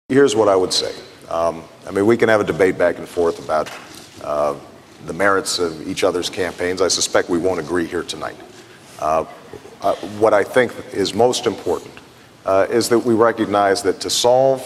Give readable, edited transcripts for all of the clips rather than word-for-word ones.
Here's what I would say. I mean, we can have a debate back and forth about the merits of each other's campaigns. I suspect we won't agree here tonight. What I think is most important is that we recognize that to solve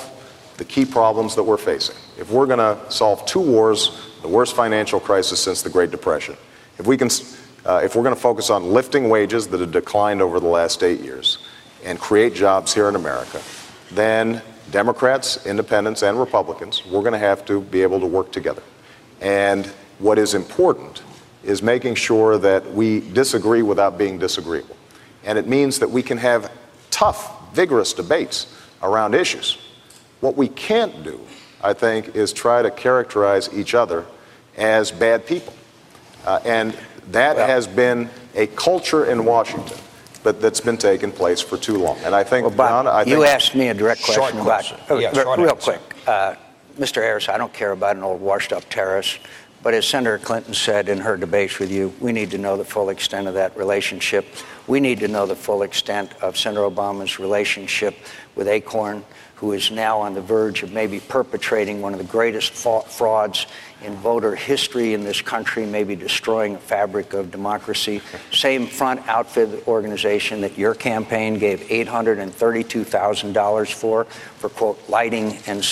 the key problems that we're facing, if we're going to solve two wars, the worst financial crisis since the Great Depression, if we're going to focus on lifting wages that have declined over the last 8 years and create jobs here in America, then Democrats, independents, and Republicans, we're going to have to be able to work together. And what is important is making sure that we disagree without being disagreeable. And it means that we can have tough, vigorous debates around issues. What we can't do, I think, is try to characterize each other as bad people. And that has been a culture in Washington, but that's been taking place for too long. And I think, well, Bob, John, you asked me a direct question about, real answer. Quick, Mr. Ayers, I don't care about an old washed-up terrorist, but as Senator Clinton said in her debates with you, we need to know the full extent of that relationship. We need to know the full extent of Senator Obama's relationship with ACORN, who is now on the verge of maybe perpetrating one of the greatest frauds in voter history in this country, maybe destroying the fabric of democracy. Same front outfit organization that your campaign gave $832,000 for quote, lighting and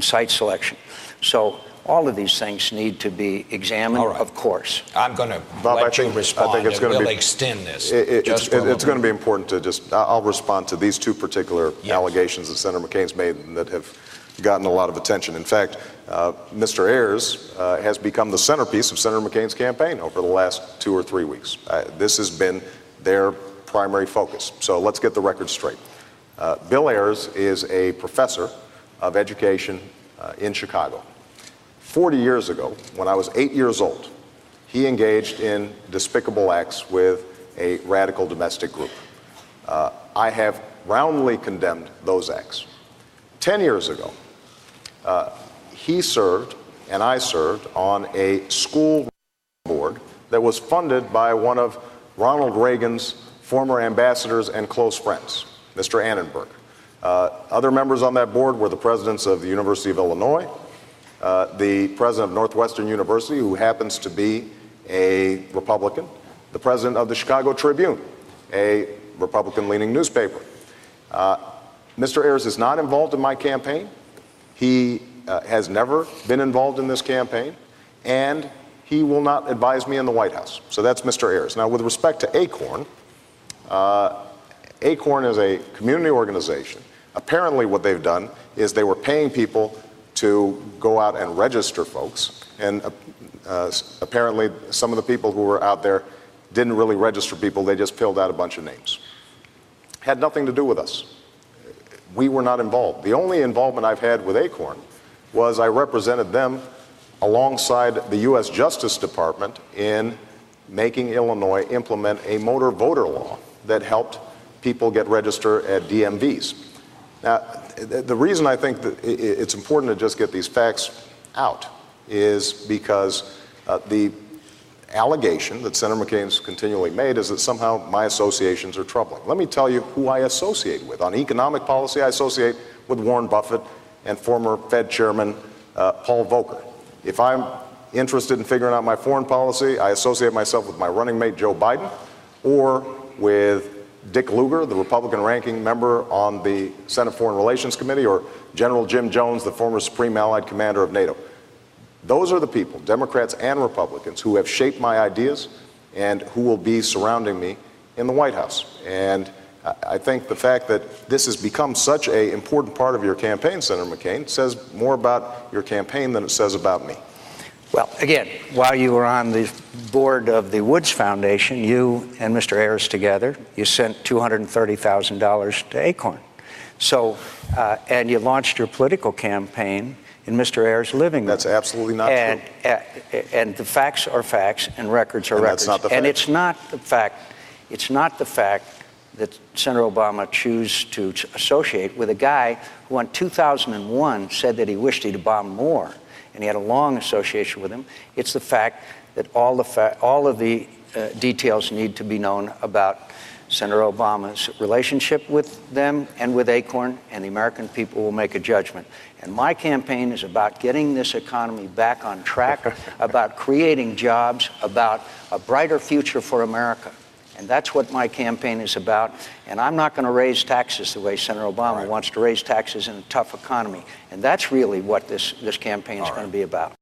site selection. So all of these things need to be examined, right. Of course. I'm going to let you respond. I think it's going to be, extend this. It's going to be important to just, I'll respond to these two particular allegations that Senator McCain's made and that have gotten a lot of attention. In fact, Mr. Ayers has become the centerpiece of Senator McCain's campaign over the last 2 or 3 weeks. This has been their primary focus. So let's get the record straight. Bill Ayers is a professor of education in Chicago. 40 years ago, when I was 8 years old, he engaged in despicable acts with a radical domestic group. I have roundly condemned those acts. 10 years ago, he served and I served on a school board that was funded by one of Ronald Reagan's former ambassadors and close friends, Mr. Annenberg. Other members on that board were the presidents of the University of Illinois, the president of Northwestern University, who happens to be a Republican, the president of the Chicago Tribune, a Republican-leaning newspaper. Mr. Ayers is not involved in my campaign. He has never been involved in this campaign, and he will not advise me in the White House. So that's Mr. Ayers. Now, with respect to ACORN, ACORN is a community organization. Apparently what they've done is they were paying people to go out and register folks, and apparently some of the people who were out there didn't really register people, they just filled out a bunch of names. Had nothing to do with us. We were not involved. The only involvement I've had with ACORN was I represented them alongside the U.S. Justice Department in making Illinois implement a motor voter law that helped people get registered at DMVs. Now, the reason I think that it's important to just get these facts out is because the allegation that Senator McCain's continually made is that somehow my associations are troubling. Let me tell you who I associate with. On economic policy, I associate with Warren Buffett and former Fed Chairman Paul Volcker. If I'm interested in figuring out my foreign policy, I associate myself with my running mate Joe Biden or with Dick Lugar, the Republican ranking member on the Senate Foreign Relations Committee, or General Jim Jones, the former Supreme Allied Commander of NATO. Those are the people, Democrats and Republicans, who have shaped my ideas and who will be surrounding me in the White House. And I think the fact that this has become such an important part of your campaign, Senator McCain, says more about your campaign than it says about me. Well, again, while you were on the board of the Woods Foundation, you and Mr. Ayers together, you sent $230,000 to ACORN. So, and you launched your political campaign in Mr. Ayers' living room. That's absolutely not true. And the facts are facts and records are records. That's not the fact. And it's not the fact that Senator Obama chose to associate with a guy who in 2001 said that he wished he'd bombed more, and he had a long association with him. It's the fact that all of the details need to be known about Senator Obama's relationship with them and with ACORN, and the American people will make a judgment. And my campaign is about getting this economy back on track, about creating jobs, about a brighter future for America. And that's what my campaign is about. And I'm not going to raise taxes the way Senator Obama wants to raise taxes in a tough economy. And that's really what this campaign is going to be about.